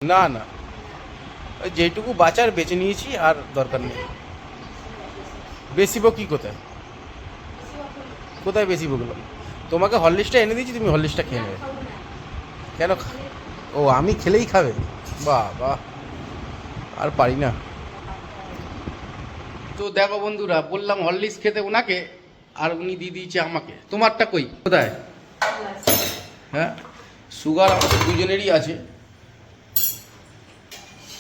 না না, ওই যেটুকু বাঁচার বেঁচে নিয়েছি, আর দরকার নেই। বেশি বকি কোথায়? কোথায় বেশি বকলো? তোমাকে হরলিক্সটা এনে দিয়েছি, তুমি হরলিক্সটা খেয়ে নেবে। কেন ও আমি খেলেই খাবে? বাহ বাহ, আর পারি না। তো দেখো বন্ধুরা, বললাম হরলিক্স খেতে ওনাকে, আর উনি দিয়ে দিয়েছে আমাকে। তোমারটা কই, কোথায়? হ্যাঁ, সুগার আমাদের দুজনেরই আছে,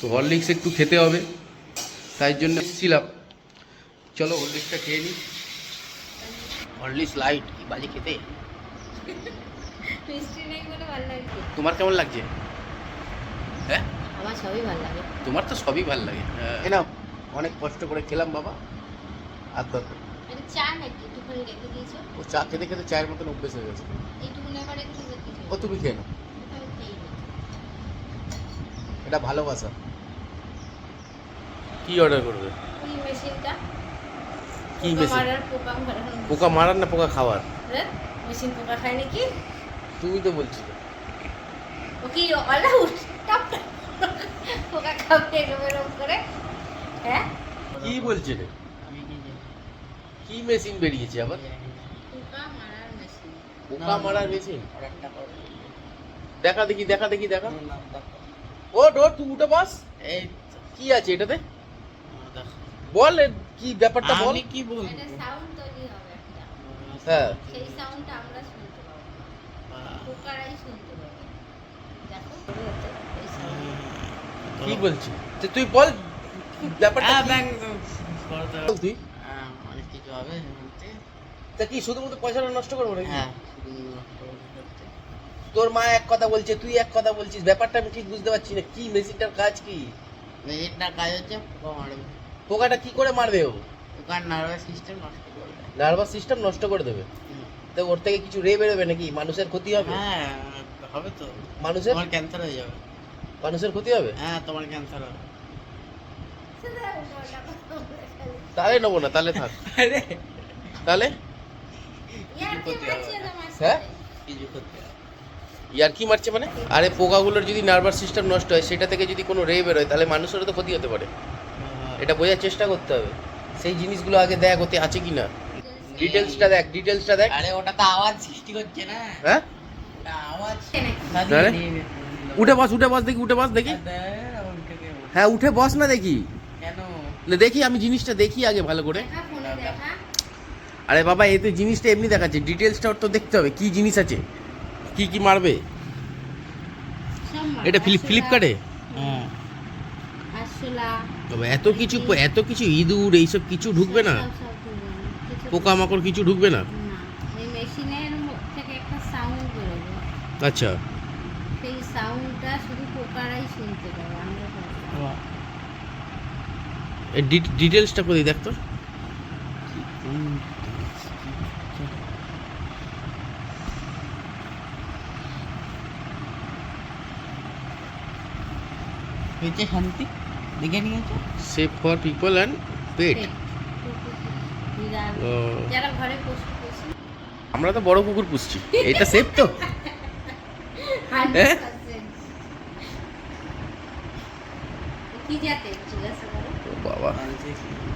তো হরলিক্স একটু খেতে হবে, তাই জন্য এসেছিলাম। চলো হরলিক্সটা খেয়ে নিই। হরলিক্স লাইট কি বাজে খেতে। মিষ্টি নেই বলে ভালো লাগে। তোমার কেমন লাগছে? হ্যাঁ, আমার সবই ভালো লাগে। তোমার তো সবই ভালো লাগে। এ নাও, অনেক কষ্ট করে খেলাম বাবা, আর দরকার। এটা চা নাকি একটুখানি রেখে দিয়েছো? ও চা খেতে খেতে চায়ের মতন অভ্যেস হয়ে গেছে। এইটুকুনি আবার রেখে দিয়েছো? ও তুমি খেয়ে নাও, তাহলে খেয়ে নিই। এটা ভালোবাসা। কি অর্ডার করবে? ওই মেশিনটা কি পোকা মেশিন? মারার, পোকা মারার। পোকা মারার না পোকা খাওয়ার? হ্যাঁ, মেশিন পোকা খায় নাকি? তুমি তো বলছিলে। ও কি অল আউট টপ পোকা খাবে এরকম করে? হ্যাঁ, কি বলছে রে? আমি কি জানি। কি মেশিন বেরিয়েছে আবার? পোকা মারার মেশিন। পোকা মারার মেশিন? আরেকটা করো। দেখা দেখি, দেখা দেখি, দেখা। নাম দেখো। ও ডোর, তুই উঠে বস। এই কি আছে এটাতে? দেখো। বল, কি ব্যাপারটা বল। আমি কি বলবো? এটা সাউন্ড তৈরি হবে একটা। হ্যাঁ, সেই সাউন্ডটা আমরা শুনতে পাবো, পোকারাই শুনতে পাবে। দেখো এই sound। কি বলছিস? তো তুই বল ব্যাপারটা কি? বল তুই। অনেক কিছু হবে বলতে। তা কি শুধুমাত্র পয়সাটা নষ্ট করবো নাকি? হ্যাঁ, তোর মা এক কথা বলছে, তুই এক কথা বলছিস, ব্যাপারটা আমি ঠিক বুঝতে পারছি না। কি মেশিনটার কাজ কি? মেশিনটার কাজ হচ্ছে পোকা মারবে। পোকাটা কি করে মারবে ও? পোকার নার্ভাস সিস্টেম নষ্ট করবে। নার্ভাস সিস্টেম নষ্ট করে দেবে? তো ওর থেকে কিছু রে বেরোবে নাকি? মানুষের ক্ষতি হবে? হ্যাঁ, হবে তো। মানুষের তোমার ক্যান্সার হয়ে যাবে। মানুষের ক্ষতি হবে? হ্যাঁ, তোমার ক্যান্সার হবে। তাহলে নেবো না, তাহলে থাক। আরে তাহলে হ্যাঁ, কিছু করতে হবে। ইয়ার কি মারছে মানে? আরে পোকাগুলোর যদি নার্ভাস সিস্টেম নষ্ট হয়, সেটা থেকে যদি কোনো রে বেরোয়, তাহলে মানুষেরও তো ক্ষতি হতে পারে। এটা বোঝার চেষ্টা করতে হবে। সেই জিনিসগুলো আগে দেখ ওতে আছে কি না। ডিটেলসটা দেখ, ডিটেলসটা দেখ। আরে ওটা তো আওয়াজ সৃষ্টি করছে না। হ্যাঁ, ওটা আওয়াজ তাহলে? উঠে বস, উঠে বস দেখি, উঠে বস দেখি। হ্যাঁ, উঠে বস না দেখি। কেন? দেখি, আমি জিনিসটা দেখি আগে ভালো করে। দেখা ফোনে দেখা। আরে বাবা, এই তো জিনিসটা এমনি দেখাচ্ছে, ডিটেলসটা ওর তো দেখতে হবে, কি জিনিস আছে, কি কি মারবে। এটা ফ্লিপকার্টে? হ্যাঁ, আসলা তবে এত কিছু, এত কিছু ইঁদুর এইসব কিছু ঢুকবে না? পোকামাকড় কিছু ঢুকবে না? না, এই মেশিনের থেকে একটা সাউন্ড বেরোবে। আচ্ছা, সেই সাউন্ডটা শুধু পোকারাই শুনতে পাবে, আমরা পাবো না। এই ডিটেলসটা করে দেখ তো। হয়েছে শান্তি, দেখে নিয়েছো? সেফ ফর পিপল অ্যান্ড পেট। বিড়াল, যারা ঘরে পশু পশু। আমরা তো বড় কুকুর পুষছি, এটা সেফ তো? হ্যাঁ? কি জাতের জিজ্ঞাসা করো? ও বাবা,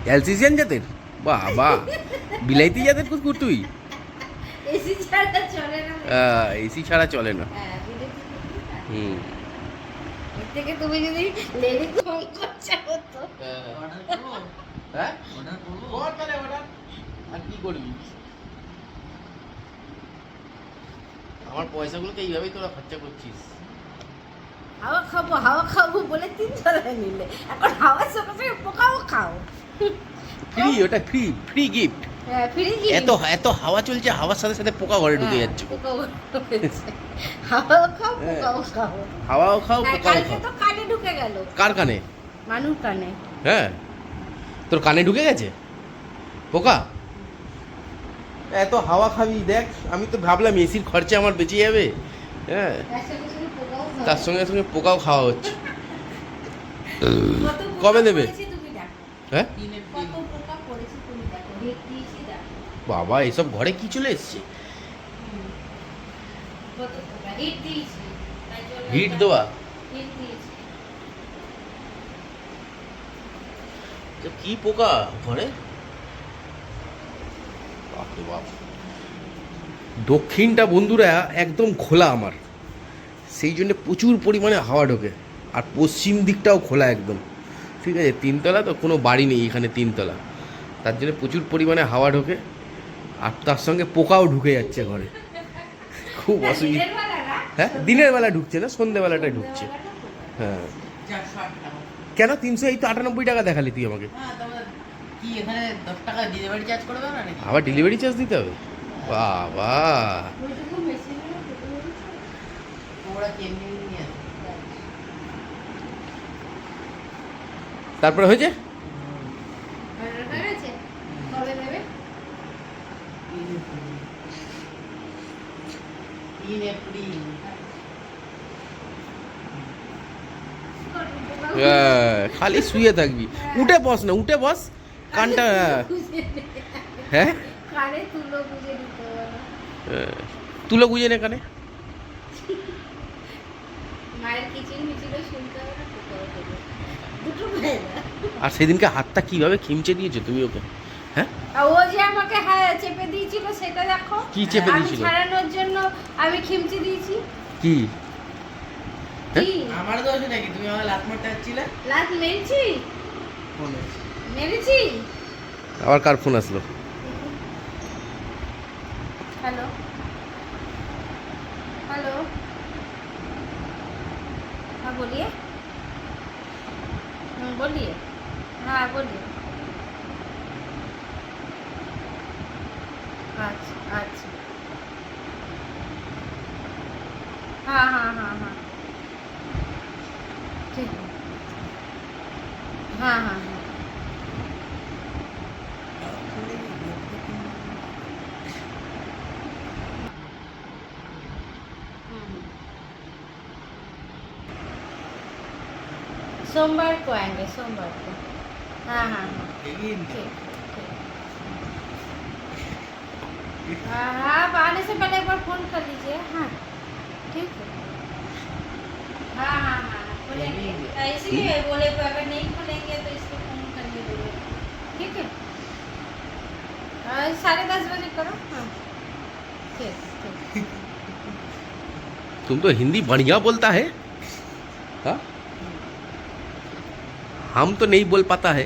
অ্যালসেশিয়ান জাতের? বাবা, বিলাইতি জাতের কুকুর তুই? এসি ছাড়া চলে না। এসি ছাড়া চলে না। হ্যাঁ, বিদেশি কুকুর না। হুম। এর থেকে তুমি যদি লেডি কম খরচা হতো। হ্যাঁ, কর তাহলে অর্ডার। আর কি করবি? আমার পয়সাগুলোকে এইভাবেই তোরা খরচা করছিস। হাওয়া খাবো বলে 3 তলায় নিলে, এখন হাওয়ার সঙ্গে সঙ্গে পোকাও খাও। ফ্রি, ওটা ফ্রি, ফ্রি গিফট। হ্যাঁ, ফ্রি কি? এত এত হাওয়া চলছে, হাওয়ার সাথে সাথে পোকা ঘরে ঢুকে যাচ্ছে। পোকাও হয়েছে। হাওয়াও খাও, পোকাও খাও। হাওয়াও খাও, হ্যাঁ, পোকাও কালকে খাও। তো কানে ঢুকে গেল। কার কানে? মানুষ কানে। হ্যাঁ, তোর কানে ঢুকে গেছে পোকা? এত হাওয়া খাবি দেখ, আমি তো ভাবলাম এসির খরচা আমার বেঁচে যাবে। হ্যাঁ, তার সঙ্গে সঙ্গে পোকাও খাও। তার সঙ্গে সঙ্গে পোকাও খাওয়া হচ্ছে। কত পোকা কবে দেবে? পড়েছে তুমি দেখো। হ্যাঁ, কত পোকা পড়েছে তুমি দেখো, হিট দিয়েছি দেখো। বাবা এসব ঘরে কি চলে এসছে? কত পোকা হিট দিয়েছি, তাই জন্য হিট দেওয়া? হিট দিয়েছি। তো কি পোকা ঘরে? বাপরে বাপ। দক্ষিণটা বন্ধুরা একদম খোলা আমার, সেই জন্য প্রচুর পরিমাণে হাওয়া ঢোকে। আর পশ্চিম দিকটাও খোলা একদম, ঠিক আছে। তিনতলা তো, কোনো বাড়ি নেই এখানে তিনতলা, তার জন্য প্রচুর পরিমাণে হাওয়া ঢোকে। আর তার সঙ্গে পোকাও ঢুকে যাচ্ছে ঘরে, খুব অসুবিধা। দিনের বেলা না? হ্যাঁ, দিনের বেলা ঢুকছে না, সন্ধ্যেবেলাটায় ঢুকছে। হ্যাঁ, কেন 300? এই তো 98 টাকা দেখালি তুই আমাকে। কি এখানে 10 টাকা ডেলিভারি চার্জ করে দাও না নাকি? আবার ডেলিভারি চার্জ দিতে হবে? বাবা, ওইটুকু মেশিনের ওরা কেমনি নিয়ে আসে? তারপরে হয়েছে? অর্ডার হয়ে গেছে? কবে দেবে? 3 এপ্রিল। খালি শুয়ে থাকবি, উঠে বস না, উঠে বস। কানটা হ্যাঁ, কানে তুলো বুঝে দিতে হবে। তুলো গুজে নে কানে। মায়ের কিচিং মিচিংও শুনতে হবে না, কোথাও দেবে। দুটো ফায়দা। আর সেদিনকে হাতটা কিভাবে খিমচে দিয়েছো তুমি ওকে? হ্যাঁ, আর ও যে আমাকে চেপে দিয়েছিল সেটা দেখো। কি চেপে আমি দিয়েছিল? ছাড়ানোর জন্য আমি খিমচে দিয়েছি। কি? কি? আমার দোষ নাকি? তুমি আমার লাত মারতে যাচ্ছিলে? লাত মেরেছি? ফোনে। মেরেছি? আবার কার ফোন আসলো? हेलो हेलो, हाँ बोलिए। बोलिए, हाँ बोलिए। अच्छा अच्छा, हाँ हाँ हाँ हाँ, ठीक है, हाँ हाँ हाँ। सोमवार को आएंगे, सोमवार को। हाँ हाँ हाँ, लेकिन ठीक ठीक। हाँ, आप आने से पहले एक बार फोन कर लीजिए। हाँ ठीक है, हाँ हाँ हाँ बोलेंगे। इसलिए बोले तो अगर नहीं खोलेंगे तो इसको फोन करने देंगे, ठीक है। 10:30 बजे करो। हाँ ठीक ठीक। तुम तो हिंदी बढ़िया बोलता है। हाँ, हम तो नहीं बोल पाता है,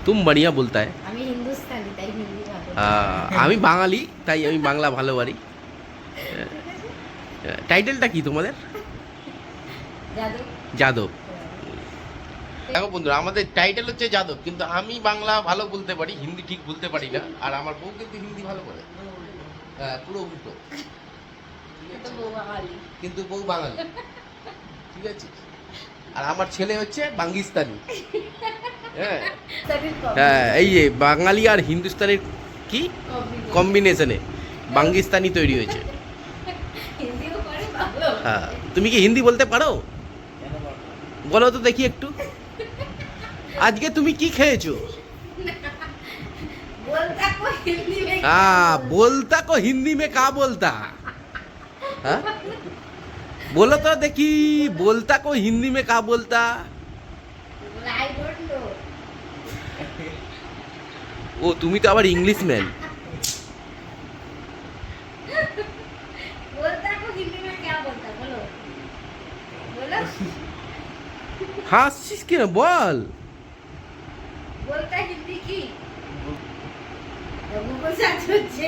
तुम बढ़िया बोलता है। আমি হিন্দুস্তানি তাই হিন্দি ভালো। আমি বাঙালি তাই আমি বাংলা ভালো পারি। টাইটেলটা কি তোমাদের? যাদব। যাদব। দেখো বন্ধুরা, আমাদের টাইটেল হচ্ছে যাদব, কিন্তু আমি বাংলা ভালো বলতে পারি, হিন্দি ঠিক বলতে পারি না। আর আমার বউ কিন্তু হিন্দি ভালো বলে। হ্যাঁ, পুরো উল্টো। তো বউ বাঙালি। কিন্তু বউ বাঙালি, ঠিক আছে। আর আমার ছেলে হচ্ছে বাঙ্গিস্তানি। হ্যাঁ হ্যাঁ, এই যে বাঙালি আর হিন্দুস্তানের কি কম্বিনেশনে বাঙ্গিস্তানি তৈরি হয়েছে। হিন্দিও করে ভালো। হ্যাঁ, তুমি কি হিন্দি বলতে পারো? কেন বলো? বলো তো দেখি একটু। আজকে তুমি কি খেয়েছো? बोलता को हिंदी में हाँ, बोलता को हिंदी में क्या बोलता? हाँ, बोलो तो देखी, बोलता को हिंदी में क्या बोलता? I don't know. ও, তুমি তো আবার ইংলিশ ম্যান। बोलता को हिंदी में क्या बोलता बोलो, बोलो। হাসছিস কেন বল। बोलता हिंदी की गूगल सर्च হচ্ছে।